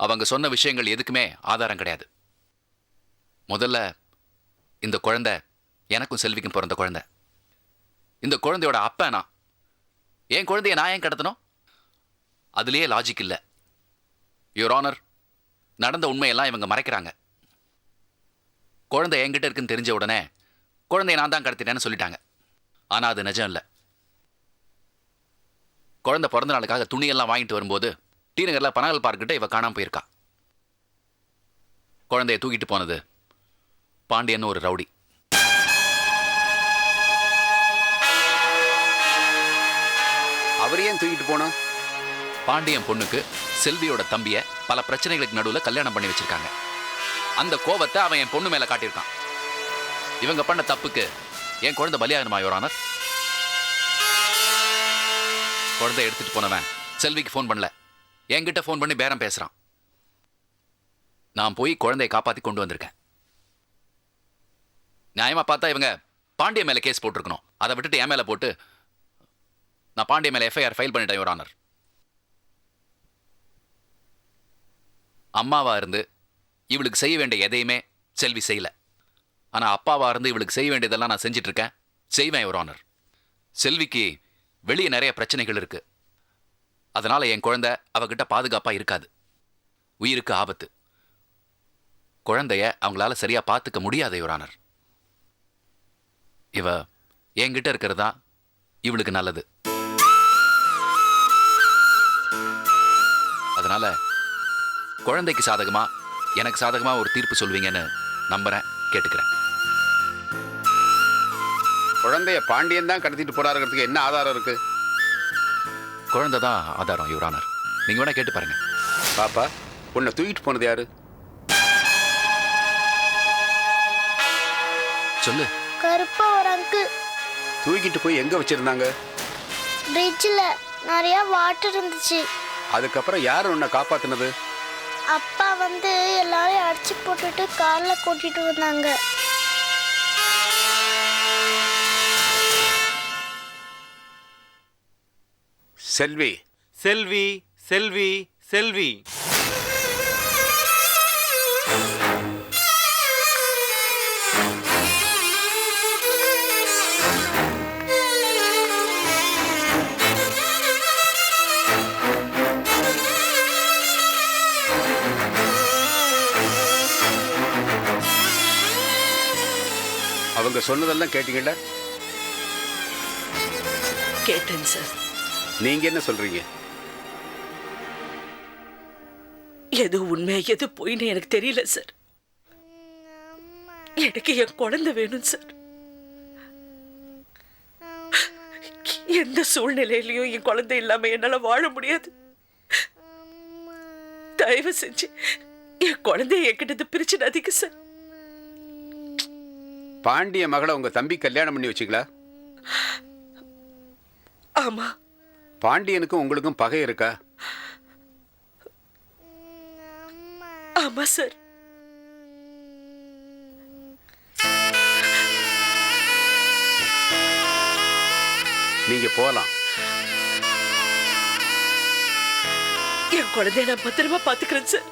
அவங்க சொன்ன விஷயங்கள் எதுக்குமே ஆதாரம் கிடையாது. முதல்ல, இந்த குழந்தை எனக்கும் செல்விக்கும் பிறந்த குழந்தை. இந்த குழந்தையோட அப்பா நான். என் குழந்தைய நான் ஏன் கடத்தணும்? அதுலேயே லாஜிக் இல்லை. யுவர் ஆனர், நடந்த உண்மையெல்லாம் இவங்க மறைக்கிறாங்க. குழந்தை என்கிட்ட இருக்குன்னு தெரிஞ்ச உடனே குழந்தைய நான் தான் கடத்திட்டேன்னு சொல்லிட்டாங்க. ஆனால் அது நிஜம் இல்லை. குழந்தை பிறந்த நாளுக்காக துணியெல்லாம் வாங்கிட்டு வரும்போது டி நகரில் பனகல் பார்க்கிட்ட இவ காணாமல் போயிருக்கா. குழந்தைய தூக்கிட்டு போனது பாண்டியன் ஒரு ரவுடி.
அவர் ஏன் தூக்கிட்டு போனா?
பாண்டியன் பொண்ணுக்கு செல்வியோட தம்பிய பல பிரச்சனைகளுக்கு நடுவில் கல்யாணம் பண்ணி வச்சிருக்காங்க. அந்த கோபத்தை அவன் என் பொண்ணு மேல காட்டியிருக்கான். இவங்க பண்ண தப்புக்கு என் குழந்தை பலியாகணுமா யுவர் ஆனர்? குழந்தை எடுத்துட்டு போனவன் செல்விக்கு ஃபோன் பண்ணல, என்கிட்ட ஃபோன் பண்ணி பேரம் பேசுறான். நான் போய் குழந்தையை காப்பாத்தி கொண்டு வந்திருக்கேன். நியாயமா பார்த்தா இவங்க பாண்டிய மேல கேஸ் போட்டிருக்கணும். அதை விட்டுட்டு என் மேல போட்டு நான் பாண்டிய மேல எஃப்ஐஆர் ஃபைல் பண்ணிட்டேன் யுவர் ஆனர். அம்மாவா இருந்து இவளுக்கு செய்ய வேண்டிய எதையுமே செல்வி செய்யல. ஆனா அப்பாவா இருந்து இவளுக்கு செய்ய வேண்டியதெல்லாம் நான் செஞ்சிட்டு இருக்கேன், செய்வேன் யுவர் ஆனர். செல்விக்கு வெளியே நிறைய பிரச்சனைகள் இருக்கு. அதனால என் குழந்தை அவகிட்ட பாதுகாப்பா இருக்காது. உயிருக்கு ஆபத்து. குழந்தைய அவங்களால சரியா பார்த்துக்க முடியாது யுவர் ஆனர். இவ என்கிட்ட இருக்கிறதா இவளுக்கு நல்லது. அதனால குழந்தைக்கு சாதகமா எனக்கு சாதகமா ஒரு தீர்ப்பு சொல்வீங்கன்னு நம்புறேன், கேட்டுக்கிறேன்.
குழந்தைய பாண்டியன் தான் கடத்திட்டு போறாருங்கிறதுக்கு என்ன ஆதாரம் இருக்கு?
குழந்தை தான் ஆதாரம் யுவர் ஆனர். நீங்க வேணா கேட்டு பாருங்க.
பாப்பா, உன்னை தூக்கிட்டு போனது யாரு?
சொல்லு.
கருப்பா ஒரு அங்கிள்.
தூக்கிட்டு போய் எங்க வச்சிருந்தாங்க?
பிரிட்ஜில் நிறைய வாட்டர் இருந்துச்சு.
அதுக்கப்புறம் யார் உன்னை காப்பாத்தினது?
அப்பா வந்து எல்லாரையும் அடிச்சு போட்டுட்டு கார்ல கூட்டிட்டு வந்தாங்க.
செல்வி,
செல்வி, செல்வி, செல்வி.
அவங்க சொன்னதெல்லாம் கேட்டீங்கல்ல?
கேட்டேன் சார்.
நீங்க என்ன சொல்றீங்க?
எது உண்மை எது பொய்ன்னு எனக்கு தெரியல சார். எனக்கு என் குழந்தை வேணும் சார். எந்த சூழ்நிலையிலையும் என் குழந்தை இல்லாம என்னால வாழ முடியாது. தயவு செஞ்சு என் குழந்தைய என்கிட்ட பிரிச்சுடாதீங்க சார்.
பாண்டிய மகளை உங்க தம்பி கல்யாணம் பண்ணி வச்சுங்களா?
ஆமா.
பாண்டியனுக்கும் உங்களுக்கும் பகை இருக்கா?
ஆமா சார்.
நீங்க போலாம்.
என் குழந்தைய நான் பத்திரமா பாத்துக்கிறேன் சார்.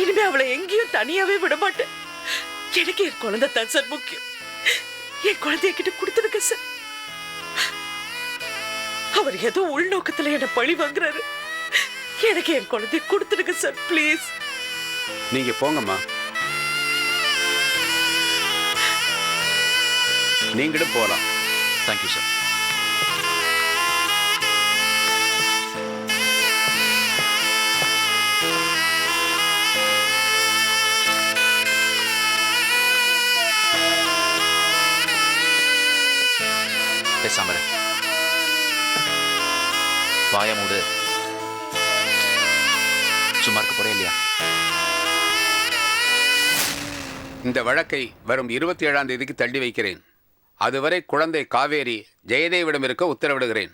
இனிமே அவளை எங்கேயும் தனியாவே விட மாட்டேன். எனக்கு என் குழந்தை தான் சார் முக்கியம். என் குழந்தைய கிட்ட கொடுத்துருக்க சார். அவர் ஏதோ உள்நோக்கத்துல என்ன பழி வாங்குறாரு. எனக்கு என் குழந்தைய கொடுத்துருக்க சார் ப்ளீஸ்.
நீங்க போங்கம்மா. நீங்களும் போலாம்.
Thank you sir. பேசாம இரு. வாய மூடு. சும்மா இருக்க போறே இல்லையா?
இந்த வழக்கை வரும் 27ஆம் தேதிக்கு தள்ளி வைக்கிறேன். அதுவரை குழந்தை காவேரி ஜெயதேவிடம் இருக்க உத்தரவிடுகிறேன்.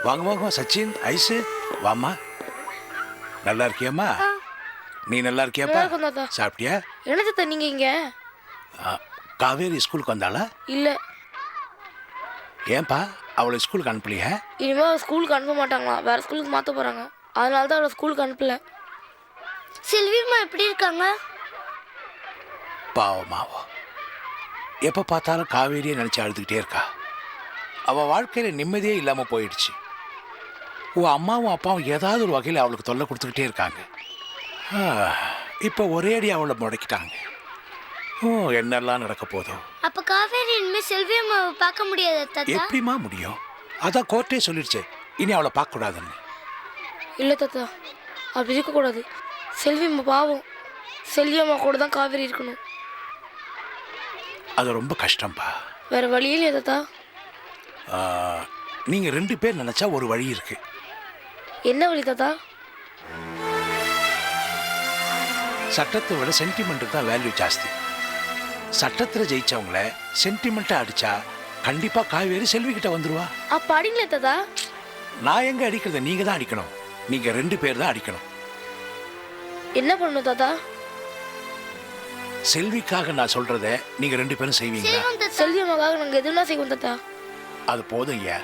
வாங்க வாங்க சச்சின், ஐசு வாமா. நல்லா இருக்கியாம்மா? நீ நல்லா இருக்கியாப்பா? சாப்பிட்டியா?
என்ன தாத்தா நீங்க இங்க?
காவேரி ஸ்கூலுக்கு வந்தாளா?
இல்ல.
ஏன்பா அவளை ஸ்கூலுக்கு அனுப்பலையா?
இனிமே ஸ்கூலுக்கு அனுப்ப மாட்டாங்களா, வேற ஸ்கூலுக்கு மாத்த போறாங்க. அதனால தான் அவளை ஸ்கூலுக்கு அனுப்பல. செல்விமா எப்படி இருக்காங்க?
பாவமாவோ, எப்போ பார்த்தாலும் காவேரியை நினச்சி அழுதுகிட்டே இருக்கா. அவள் வாழ்க்கையில் நிம்மதியே இல்லாமல் போயிடுச்சு. உன் அம்மாவும் அப்பாவும் ஏதாவது ஒரு வகையில் அவளுக்கு தொல்லை கொடுத்துக்கிட்டே இருக்காங்க. இப்போ ஒரே அடி அவளை முடக்கிட்டாங்க. என்னெல்லாம் நடக்க போதும்.
அப்ப காவேரி இனிமே செல்வி அம்மாவை பார்க்க முடியாது தாத்தா?
எப்படிமா முடியும்? அதான் கோர்ட்டே சொல்லிடுச்சு இனி அவளை பார்க்கக்கூடாதுன்னு.
இல்லை தாத்தா, அப்படி இருக்கக்கூடாது. செல்வி அம்மா பாவம். செல்வி அம்மா கூட தான் காவேரி இருக்கணும்.
அது ரொம்ப கஷ்டம்பா.
வேற வழியே இல்லையா தாத்தா?
நீங்கள் 2 பேர் நினச்சா ஒரு வழி இருக்கு.
என்ன வழி தாத்தா?
சட்டத்தை விட சென்டிமெண்ட்டுக்கு தான் வேல்யூ ஜாஸ்தி. சட்டத்தில் ஜெயிச்சவங்கள சென்டிமெண்ட்டாக அடித்தா கண்டிப்பாக காவேரி செல்விக்கிட்ட வந்துடுவா.
அப்ப அடிங்களே தாத்தா.
நான் எங்கே அடிக்கிறத நீங்கள் தான் அடிக்கணும். நீங்கள் 2 பேர் தான் அடிக்கணும்.
என்ன பண்ணணும் தாத்தா?
செல்விக்காக நான் சொல்கிறத நீங்கள் 2 பேரும் செய்வீங்களா?
செல்வி அம்மாக்காக நாங்கள் எதுனா செய்வோம் தாத்தா.
அது போதும் ஐயா.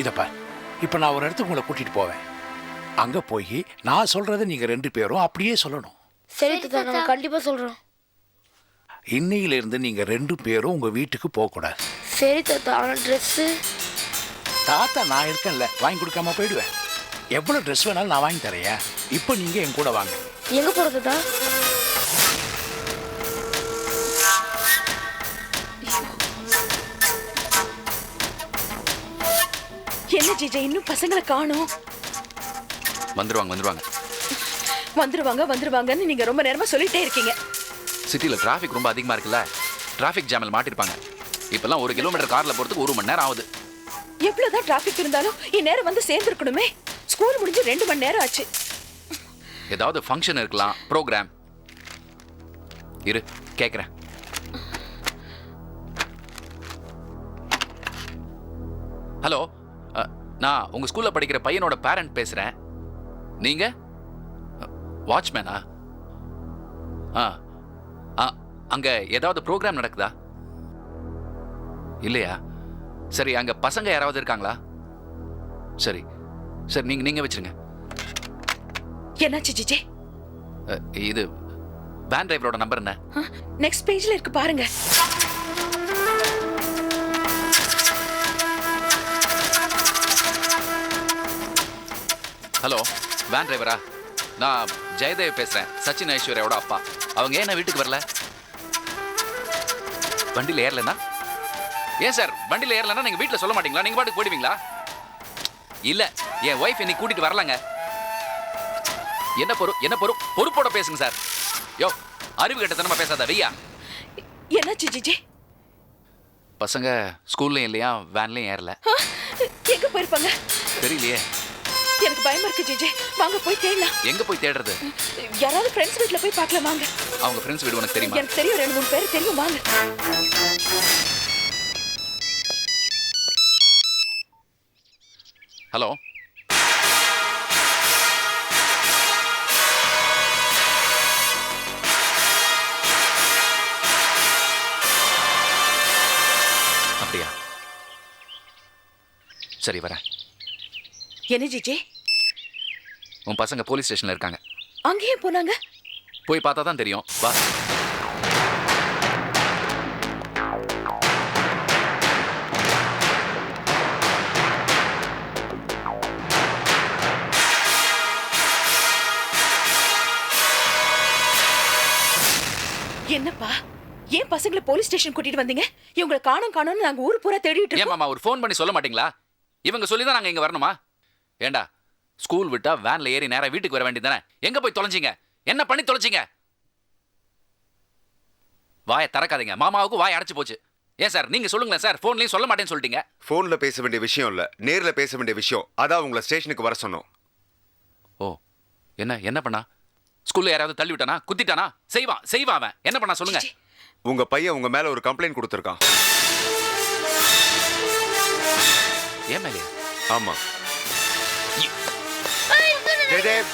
இதப்பா, இப்போ நான் ஒரு இடத்துக்கு உங்களை கூட்டிகிட்டு போவேன். அங்கே போய் நான் சொல்கிறத நீங்கள் 2 பேரும் அப்படியே சொல்லணும்.
சரி தாத்தா, நாங்கள் கண்டிப்பாக சொல்கிறோம்.
இன்னையிலிருந்து நீங்கள் 2 பேரும் உங்கள் வீட்டுக்கு போகக்கூடாது.
சரி தாத்தா. ஆனால் ட்ரெஸ்ஸு?
தாத்தா நான் இருக்கேன்ல, வாங்கி கொடுக்காம போயிடுவேன். எவ்வளோ ட்ரெஸ் வேணாலும் நான் வாங்கி தரையா. இப்போ நீங்கள் என் கூட வாங்க.
எங்கே போகிறது தாத்தா?
என்ன ஜிஜே இன்னும் பசங்களை காணோம்?
வந்துருவாங்க.
வந்துருவாங்கன்னு நீங்க ரொம்ப நேரமா சொல்லிட்டே இருக்கீங்க.
சிட்டியில் டிராஃபிக் ரொம்ப அதிகமாக இருக்குல்ல, டிராஃபிக் ஜாமில் மாட்டிருப்பாங்க. இப்போல்லாம் 1 கிலோமீட்டர் காரில் போகிறதுக்கு 1 மணி நேரம் ஆகுது.
எவ்வளவுதான் டிராஃபிக் இருந்தாலும் இந்நேரம் வந்து சேர்ந்துருக்கணுமே. ஸ்கூல் முடிஞ்சு 2 மணி நேரம் ஆச்சு.
ஏதாவது ஃபங்க்ஷன் இருக்கலாம், ப்ரோக்ராம். இரு கேட்குறேன். ஹலோ, நான் உங்கள் ஸ்கூலில் படிக்கிற பையனோட பேரண்ட் பேசுகிறேன். நீங்கள் வாட்ச்மேனா? அங்கே ஏதாவது ப்ரோக்ராம் நடக்குதா? இல்லையா? சரி, அங்க பசங்க யாராவது இருக்காங்களா? சரி சரி, நீங்க வச்சிருங்க.
என்னாச்சு ஜிஜே?
இது வேன் டிரைவரோட நம்பர் என்ன?
நெக்ஸ்ட் பேஜ்ல இருக்கு பாருங்க.
ஹலோ, வேன் டிரைவரா? நான் ஜெயதேவ் பேசுறேன், சச்சின் ஐஸ்வர்யாவோட அப்பா. அவங்க ஏன் வீட்டுக்கு வரல? வண்டியில் ஏறலன்னா? ஏன் சார் வண்டியில் ஏறலன்னா நீங்க வீட்டில் சொல்ல மாட்டீங்களா? நீங்க பாட்டுக்கு போயிடுவீங்களா? இல்ல, என் ஒய்ஃப் இன்னைக்கு கூட்டிட்டு வரலங்க. என்ன பொறுப்போட பேசுங்க சார். யோ, அறிவு கட்டத்தனமா பேசாத வெய்யா.
என்னாச்சு ஜிஜே?
பசங்க ஸ்கூல்லையும் இல்லையா, வேன்லையும் ஏறல.
எங்க போயிருப்பாங்க?
தெரியலையே.
எனக்கு பயமா இருக்கு ஜிஜே. வாங்க போய் தேடலாம்.
எங்க போய் தேடுறது?
யாராவது ஃப்ரெண்ட்ஸ் வீட்ல போய் பார்க்கலாம் வாங்க.
அவங்க ஃப்ரெண்ட்ஸ் வீடு உனக்கு தெரியுமா?
எனக்கு தெரியும், 2-3 பேர் தெரியும், வாங்க.
ஹலோ, அப்படியா? சரி, வரேன்.
என்ன ஜிஜே?
உன் பசங்க போலீஸ் ஸ்டேஷன்ல இருக்காங்க.
அங்கேயே போனாங்க?
போய் பார்த்தா தான் தெரியும், வா.
என்னப்பா, ஏன் பசங்களை போலீஸ் ஸ்டேஷன் கூட்டிட்டு வந்தீங்க? இவங்களை காணோம்னு நாங்க ஊர் பூரா தேடிட்டு இருக்கோம்.
ஏன் மாமா ஒரு ஃபோன் பண்ணி சொல்ல மாட்டீங்களா? இவங்க சொல்லி தான் நாங்க இங்க வரணுமா? ஏண்டா, ஸ்கூல் விட்டா வேன்ல ஏறி நேரா வீட்டுக்கு வர வேண்டியதானே? எங்க போய் தொலைஞ்சிங்க? என்ன பண்ணி தொலைச்சிங்க? வாயை திறக்காதீங்க, மாமாவுக்கு வாய் அடைச்சு போச்சு. ஏன் சார் நீங்க சொல்லுங்களேன் சார், ஃபோன்லயும் சொல்ல மாட்டேன்னு சொல்லிட்டீங்க.
ஃபோன்ல பேச வேண்டிய விஷயம் இல்ல, நேர்ல பேச வேண்டிய விஷயம். அதான் உங்களை ஸ்டேஷனுக்கு வர சொன்னோம்.
ஓ, என்ன பண்ணா? ஸ்கூல்ல யாராவது தள்ளி விட்டானா, குத்திட்டானா? செய்வான் அவன். என்ன பண்ணா சொல்லுங்க.
உங்க பையன் உங்க மேல ஒரு கம்ப்ளைண்ட் கொடுத்திருக்கான்.
ஏன் மேலே?
ஆமா. ஜெயதேவ்,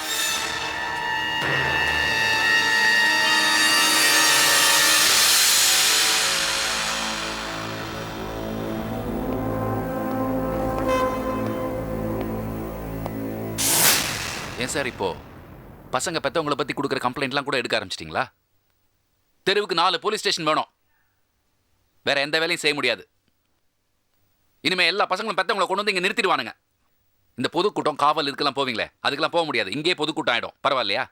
ஏன் சார் இப்போ பசங்க பெத்தவங்களை பத்தி கொடுக்குற கம்ப்ளைண்ட்லாம் கூட எடுக்க ஆரம்பிச்சிட்டீங்களா? தெருவுக்கு 4 போலீஸ் ஸ்டேஷன் வேணும். வேற எந்த வேலையும் செய்ய முடியாது. இனிமே எல்லா பசங்களும் பெத்தவங்களை கொண்டு வந்து இங்க நிறுத்திடுவானுங்க. இந்த பொதுக்கூட்டம் காவல் இதுக்கெல்லாம் போவீங்களே, அதுக்கெல்லாம் போக முடியாது. இங்கே பொதுக்கூட்டம் ஆயிடும். பரவாயில்லையா?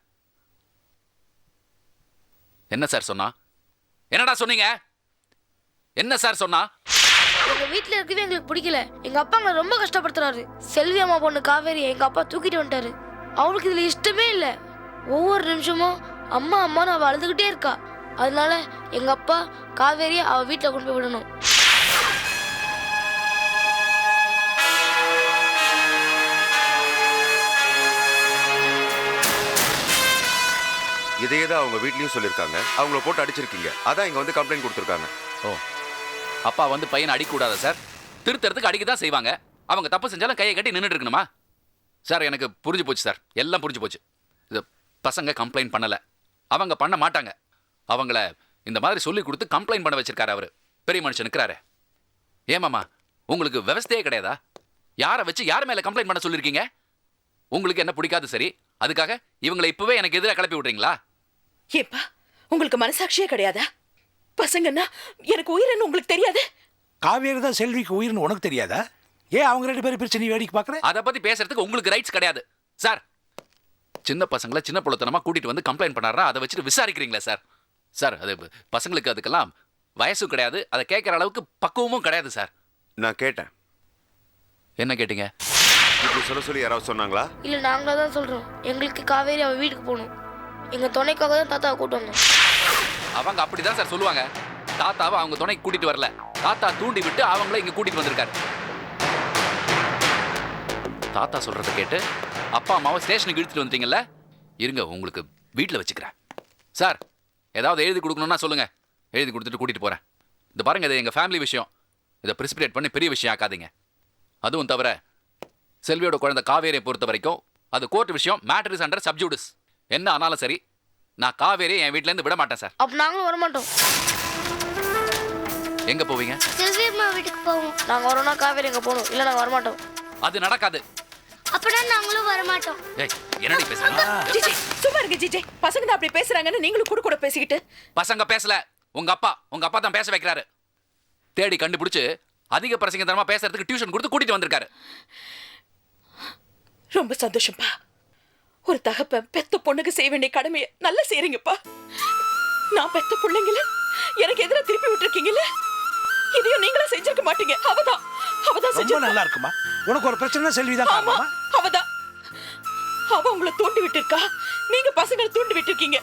என்ன சார் சொன்னா? என்னடா சொன்னீங்க? என்ன சார் சொன்னா?
எங்க வீட்ல இருக்கவே எங்களுக்கு பிடிக்கல. எங்க அப்பா எங்களை ரொம்ப கஷ்டப்படுத்துறாரு. செல்வி அம்மா பொண்ணு காவேரி எங்க அப்பா தூக்கிட்டு வந்துட்டாரு. அவளுக்கு இதுல இஷ்டமே இல்லை. ஒவ்வொரு நிமிஷமும் அம்மா அம்மான்னு அவள் அழுதுகிட்டே இருக்கா. அதனால எங்க அப்பா காவேரியை அவ வீட்டில் கொண்டு போய் விடணும்.
இதையே தான் அவங்க வீட்லயும் சொல்லியிருக்காங்க. அவங்கள போட்டு அடிச்சிருக்கீங்க. அதான் இங்க வந்து கம்ப்ளைண்ட் கொடுத்துருக்காங்க.
ஓ, அப்பா வந்து பையனை அடிக்கூடாதா சார்? திருத்தறதுக்கு அடிக்க தான் செய்வாங்க. அவங்க தப்பு செஞ்சாலும் கையை கட்டி நின்றுட்டு இருக்கணுமா? சார் எனக்கு புரிஞ்சு போச்சு சார், எல்லாம் புரிஞ்சு போச்சு. இது பசங்க கம்ப்ளைண்ட் பண்ணலை, அவங்க பண்ண மாட்டாங்க. அவங்கள இந்த மாதிரி சொல்லி கொடுத்து கம்ப்ளைண்ட் பண்ண வச்சிருக்காரு அவரு. பெரிய மனுஷன் இருக்கிறாரு. ஏமாமா, உங்களுக்கு விவசாயே கிடையாதா? யாரை வச்சு யார் மேலே கம்ப்ளைண்ட் பண்ண சொல்லியிருக்கீங்க? உங்களுக்கு என்ன பிடிக்காது சரி, அதுக்காக இவங்களை இப்பவே எனக்கு எதிராக கிளப்பி விடுறீங்களா?
ஏப்பா, உங்களுக்கு மனசாட்சியே கிடையாதா? பசங்கன்னா எனக்கு உயிர்னு உங்களுக்கு தெரியாது?
காவேரி தான் செல்விக்கு உயிர்னு உனக்கு தெரியாதா? ஏன் அவங்க 2 பேரும் பிரச்சனை வேடிக்கை பார்க்குற?
அதை பத்தி பேசுறதுக்கு உங்களுக்கு ரைட்ஸ் கிடையாது சார். சின்ன பசங்களை சின்ன புள்ளத்தனமா கூட்டிட்டு வந்து கம்ப்ளைண்ட் பண்ணாரா, அதை வச்சுட்டு விசாரிக்கிறீங்களா சார்? சார், அது பசங்களுக்கு அதுக்கெல்லாம் வயசும் கிடையாது, அதை கேட்குற அளவுக்கு பக்குவமும் கிடையாது சார்.
நான் கேட்டேன்.
என்ன கேட்டீங்க?
இப்படி சொல்ல சொல்லி யாராவது சொன்னாங்களா?
இல்லை, நாங்களே தான் சொல்கிறோம். எங்களுக்கு காவேரி அவள் வீட்டுக்கு போகணும். எங்கள் துணைக்காக தான் தாத்தாவை கூட்டு வந்தோம்.
அவங்க அப்படிதான் சார் சொல்லுவாங்க. தாத்தாவை அவங்க துணைக்கு கூட்டிட்டு வரல, தாத்தா தூண்டி விட்டு அவங்கள இங்க கூட்டிட்டு வந்திருக்காரு. தாத்தா சொல்றத கேட்டு அப்பா அம்மாவை ஸ்டேஷனுக்கு இழுத்துட்டு வந்துட்டீங்கல்ல, இருங்க உங்களுக்கு வீட்டில் வச்சுக்கிறேன். சார், ஏதாவது எழுதி கொடுக்கணும்னா சொல்லுங்க, எழுதி கொடுத்துட்டு கூட்டிட்டு போறேன். இந்த பாருங்க, இது எங்க ஃபேமிலி விஷயம். இதை பிரிசிபிடேட் பண்ணி பெரிய விஷயம் ஆக்காதீங்க. அதுவும் தவிர செல்வியோட குழந்தை காவேரியை பொறுத்த வரைக்கும் அது கோர்ட் விஷயம். Matter is under sub judice. என்ன ஆனாலும் சரி, நான் காவேரியை என் வீட்டிலேருந்து விட மாட்டேன் சார்.
அப்போ நாங்களும் வரமாட்டோம்.
எங்க போவீங்க?
செல்வி அம்மா வீட்டுக்கு போவோம். நாங்க வரோம்னா காவேரி எங்க போகணும், இல்ல நாங்க வரமாட்டோம்.
அது நடக்காது.
அப்பனா நாங்களும் வரமாட்டோம்.
ஏய், என்னடி பேசுறீங்க?
ஜிஜி சும்மா இருங்க ஜிஜி. பசங்க தான் அப்படி பேசுறாங்கன்னு நீங்களும் கூட கூட பேசிக்கிட்டு.
பசங்க பேசல, உங்க அப்பா தான் பேச வைக்கிறாரு. தேடி கண்டுபிடிச்சு அதிக பிரசங்கத்தனமா பேசுறதுக்கு டியூஷன் கொடுத்து கூட்டிட்டு வந்திருக்காரு.
ரொம்ப சந்தோஷம்ப்பா. ஒரு தகப்பன் பெத்த பொண்ணுக்கு செய்ய வேண்டிய கடமையை நல்லா செய்றீங்கப்பா. நான் பெத்த பிள்ளைங்கள எனக்கு எதிராக திருப்பி விட்டுருக்கீங்கல்ல, இதையும் நீங்களும் செஞ்சிருக்க மாட்டீங்க. அவதான்
ரொம்ப நல்லா இருக்குமா? உனக்கு ஒரு பிரச்சனை செல்விதான் காரணமா?
அவ உங்களை தூண்டி விட்டுருக்கா, நீங்க பசங்களை தூண்டி விட்டுருக்கீங்க.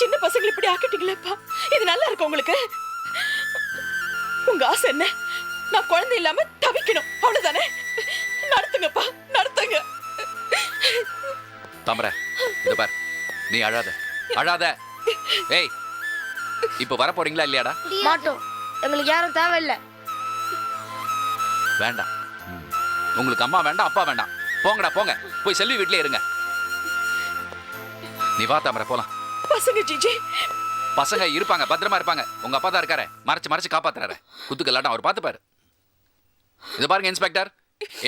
சின்ன பசங்களை இப்படி ஆக்கிட்டீங்களேப்பா. இது நல்லா இருக்கு உங்களுக்கு? உங்க ஆசை என்ன? நான் குழந்தை இல்லாம தவிக்கணும், அவ்வளவுதானே? நடத்துங்கப்பா, நடத்துங்க.
தாமரை, இத பார், நீ அழாத. ஏய், இப்ப வர போறீங்களா இல்லையாடா?
மாட்டோம், எங்களுக்கு யாரும் தேவையில்லை.
வேண்டாம். உங்களுக்கு அம்மா வேண்டாம், அப்பா வேண்டாம். போங்கடா போங்க, போய் செல்வி வீட்லயே இருங்க. நீ வா தாமரை, போலாம்.
பசங்க ஜிஜி,
பசங்க இருப்பாங்க, பத்திரமா இருப்பாங்க. உங்க அப்பா தான் இருக்காரு, மறைச்சு காப்பாத்துறாரு. குத்துக்கல்லாட்டம் அவர் பார்த்துப்பாரு. இது பாருங்க இன்ஸ்பெக்டர்,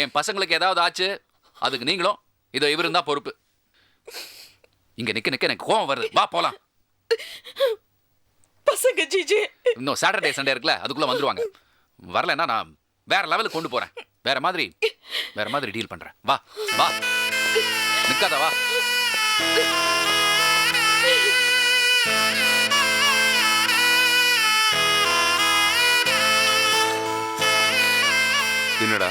என் பசங்களுக்கு ஏதாவது ஆச்சு அதுக்கு நீங்களும் இதோ இவரும் தான் பொறுப்பு. இங்க நிக்க எனக்கு கோவம் வருது. வா போலாம்.
பசங்க ஜிஜி,
இன்னும் சாட்டர்டே சண்டே இருக்குல்ல, அதுக்குள்ள வந்துருவாங்க. வரலன்னா நான் வேற லெவலுக்கு கொண்டு போறேன். வேற மாதிரி டீல் பண்றேன். வா நிக்காத, வா.
என்னடா?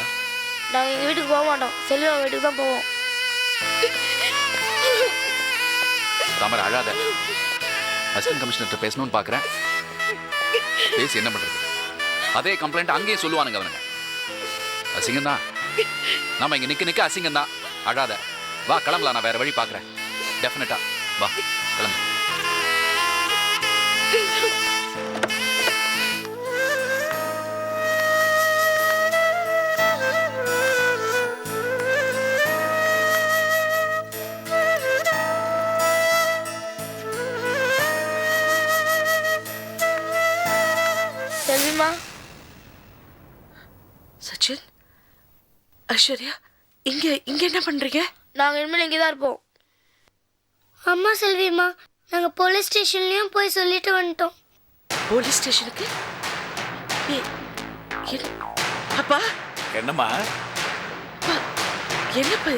நாங்க எங்க வீட்டுக்கு போக மாட்டோம், செல்வி அம்மா வீட்டுக்கு தான் போவோம்.
தாமரை அழாத. அசிஸ்டன்ட் கமிஷனர்கிட்ட பேசணும்னு பாக்குறேன். பேசி என்ன பண்றது? அதே கம்ப்ளைண்ட் அங்கேயும் சொல்லுவானுங்க அவனுங்க. அசிங்கம் தான். நம்ம இங்க நிக்க அசிங்கம் தான். அழாத. வா கிளம்பலாம், நான் வேற வழி பாக்குறேன். டெஃபினட்டா வா கிளம்பு.
செல்விமா,
சச்சின், ஐஸ்வர்யா, இங்க என்ன பண்றீங்க?
நாங்க இனிமேல் இங்கே தான் இருப்போம். அம்மா செல்விமா, நாங்க போலீஸ் ஸ்டேஷன்லயும் போய் சொல்லிட்டு வந்துட்டோம்.
போலீஸ் ஸ்டேஷனுக்கு? அப்பா
என்னம்மா?
என்னப்பா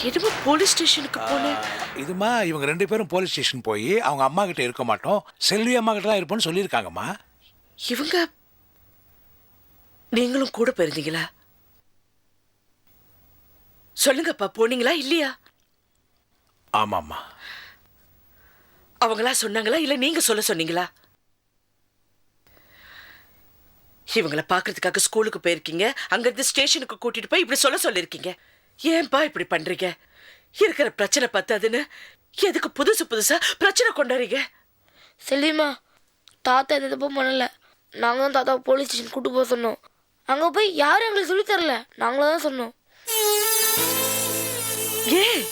என்னமா போலீஸ் ஸ்டேஷனுக்கு போனேன்?
இதுமா இவங்க 2 பேரும் போலீஸ் ஸ்டேஷன் போய் அவங்க அம்மா கிட்ட இருக்க மாட்டோம், செல்வி அம்மா கிட்ட தான் இருப்போம்னு சொல்லியிருக்காங்கம்மா.
இவங்க நீங்களும் கூட போயிருந்தீங்களா? சொல்லுங்கப்பா, போனீங்களா இல்லையா?
ஆமாம்மா.
அவங்களா சொன்னாங்களா இல்ல நீங்க சொல்ல சொன்னீங்களா? இவங்கள பாக்குறதுக்காக ஸ்கூலுக்கு போயிருக்கீங்க, அங்க இருந்து ஸ்டேஷனுக்கு கூட்டிட்டு போய் இப்படி சொல்லிருக்கீங்க. ஏன்பா இப்படி பண்றீங்க? இருக்கிற பிரச்சனை பத்தாதுன்னு எதுக்கு புதுசா பிரச்சனை கொண்டாடுறீங்க?
செல்விமா, தாத்தா எந்த தப்பும் பண்ணல. நாங்க தான் தாத்தா போலீஸ் ஸ்டேஷன் கூட்டு போக சொன்னோம். அங்க போய் யாரும் எங்களுக்கு சொல்லி தரல, நாங்களும் தான் சொன்னோம்.
ஏன்?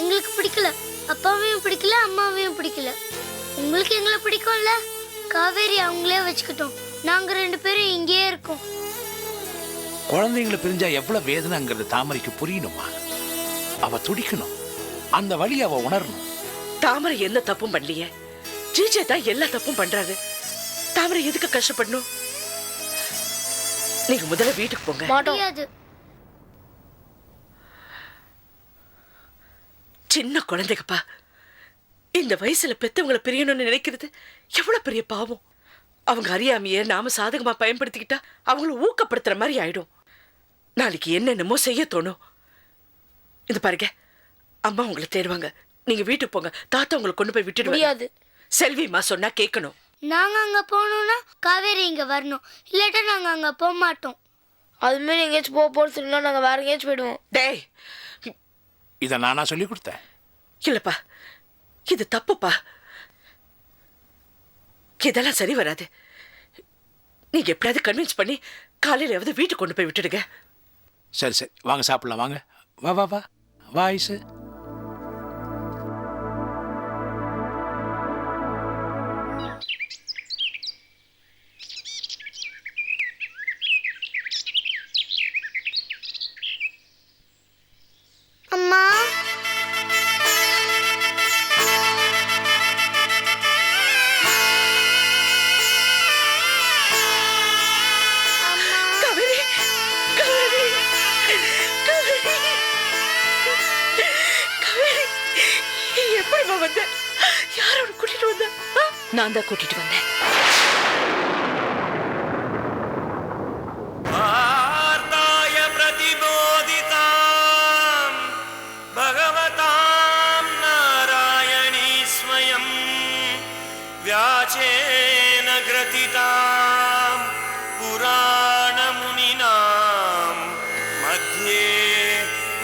எங்களுக்கு பிடிக்கல, அப்பாவையும் பிடிக்கல, அம்மாவையும் பிடிக்கல. உங்களுக்கு எங்களை பிடிக்கும்ல, காவேரி அவங்களே வச்சுக்கிட்டோம். நாங்க 2 பேரும் இங்கேயே இருக்கோம்.
குழந்தைங்களை பிரிஞ்சா எவ்வளவு வேதனைங்கிறது தாமரைக்கு புரியணுமா? அவ துடிக்கணும், அந்த வழி அவ உணரணும்.
தாமரை என்ன தப்பும் பண்ணலையே, ஜிஜே தான் எல்லா தப்பும் பண்றாரு. தாமரை எதுக்கு கஷ்டப்படணும்? நீங்க முதல்ல வீட்டுக்கு போங்க.
மாட்டோம்.
சின்ன குழந்தைங்கப்பா, இந்த வயசுல பெத்தவங்களை பிரியணும்னு நினைக்கிறது எவ்வளவு பெரிய பாவம். அவங்க அறியாமைய நாம சாதகமா பயன்படுத்திக்கிட்டா அவங்கள ஊக்கப்படுத்துற மாதிரி ஆயிடும். நாளைக்கு என்னென்னமோ செய்ய தோணும். இது பாருங்க, அம்மா உங்களை தேடுவாங்க, நீங்க வீட்டுக்கு போங்க. தாத்தா உங்களை கொண்டு போய் விட்டுடுவாரு. செல்விமா சொன்னா கேட்கணும்.
நாங்க அங்க போகணும்னா காவேரி இங்க வரணும், இல்லாட்டா நாங்க அங்க போக மாட்டோம். அது மாதிரி எங்கேயாச்சும் போக சொன்னா நாங்க வேற எங்கேயாச்சும் போயிடுவோம்.
டேய்,
இதை நானா சொல்லி கொடுத்தேன்?
இல்லப்பா, இது தப்புப்பா. இதெல்லாம் சரி வராது. நீங்க எப்படியாவது கன்வின்ஸ் பண்ணி காலையில வீட்டுக்கு கொண்டு போய் விட்டுடுங்க.
சரி வாங்க சாப்பிடலாம், வாங்க. வா வா வா வா ஐசு.
வந்த? யாரோட கூட்டிட்டு வந்த?
நான் தான் கூட்டிட்டு வந்தேன்.
प्रतिबोधितां भगवतां नारायणी स्वयं व्याचेन ग्रथितां पुराणमुनिनां मध्ये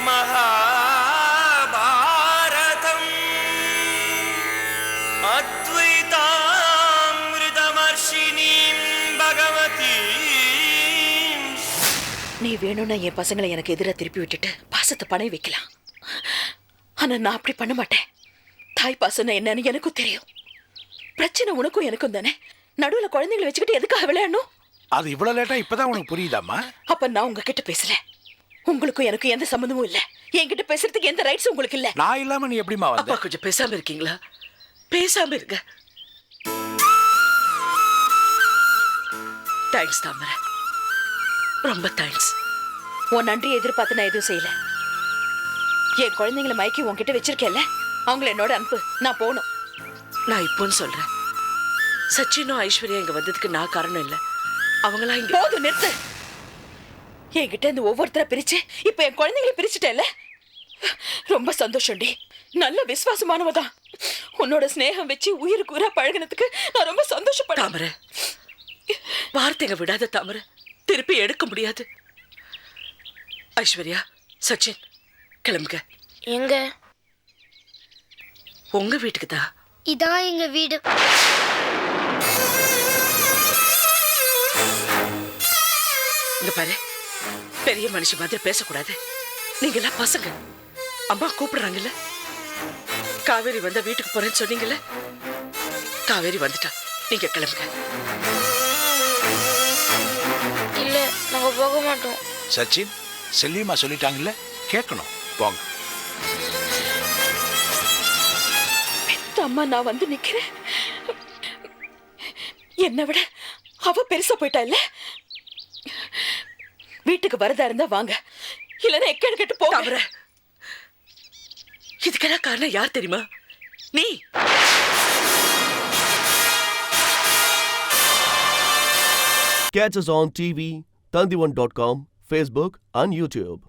महाभारतम् अद्वैतामृतमर्षिणीं भगवती.
நீ வேணும்னா என் பசங்களை எனக்கு எதிராக திருப்பி விட்டுட்டு பாசத்தை பணை வைக்கலாம். ஆனா நான் அப்படி பண்ண மாட்டேன். தாய் பாசம்னா என்னன்னு எனக்கும் தெரியும். பிரச்சனை உனக்கும் எனக்கும் தானே. நடுவுல குழந்தைங்களை வச்சுக்கிட்டு எதுக்காக விளையாடணும்?
அது இவ்வளவு லேட்டா இப்பதான் உனக்கு புரியுதாம்மா?
அப்ப நான் உங்ககிட்ட பேசல. உங்களுக்கும் எனக்கும் எந்த சம்மந்தமும் இல்ல. என்கிட்ட பேசுறதுக்கு எந்த ரைட்ஸ் உங்களுக்கு இல்ல.
நான் இல்லாம நீ எப்படிமா வந்த?
அப்பா கொஞ்சம் பேசாம இருக்கீங்களா? பேசாம இருங்க. தேங்க்ஸ் தாமரை, ரொம்ப தேங்க்ஸ்.
உன் நன்றியை எதிர்பார்த்து நான் எதுவும் செய்யல. என் குழந்தைங்களை மயக்கி உன்கிட்ட வச்சிருக்கேன்ல, அவங்கள என்னோட அனுப்பு. நான் போகணும்.
நான் இப்போன்னு சொல்றேன். சச்சினும் ஐஸ்வர்யா இங்க வந்ததுக்கு நான் காரணம் இல்ல. அவங்களா இங்க.
போதும், நிறுத்து. என்கிட்ட இந்த ஒவ்வொருத்தரை பிரிச்சு இப்ப என் குழந்தைங்களை பிரிச்சுட்டேல்ல. ரொம்ப சந்தோஷம்டி. நல்ல விசுவாசமானவதான். உன்னோட ஸ்நேகம் வச்சு உயிருக்கு உயிரா பழகினதுக்கு நான் ரொம்ப சந்தோஷப்படுறேன்.
தாமரை, வார்த்தைங்க விடாத தாமரை, திருப்பி எடுக்க முடியாது. ஐஸ்வர்யா, சச்சின், கிளம்புங்க.
எங்க?
உங்க வீட்டுக்கு தான்.
இதான் எங்க வீடு.
இங்க பாரு, பெரிய மனுஷி மாதிரி பேசக்கூடாது. நீங்க எல்லாம் பசங்க. அம்மா கூப்பிடுறாங்கல்ல. காவேரி வந்தா வீட்டுக்கு போறேன்னு சொன்னீங்கல்ல. காவேரி வந்துட்டா, நீங்க கிளம்புங்க.
இல்ல, நாங்க போக மாட்டோம்.
சச்சின், செல்வியம்மா சொல்லிட்டாங்கல்ல, கேட்கணும். போங்க.
அம்மா, நான் வந்து நிக்கிறேன். என்னை விட அவ பெருசா போயிட்டா இல்ல. வீட்டுக்கு வரதா இருந்தா வாங்க, இல்லன்னா எக்கேடு கெட்டு போங்க.
இதுக்கெல்லாம் காரணம் யார் தெரியுமா? நீ.
Catch us on TV, Tandivan.com, Facebook and YouTube.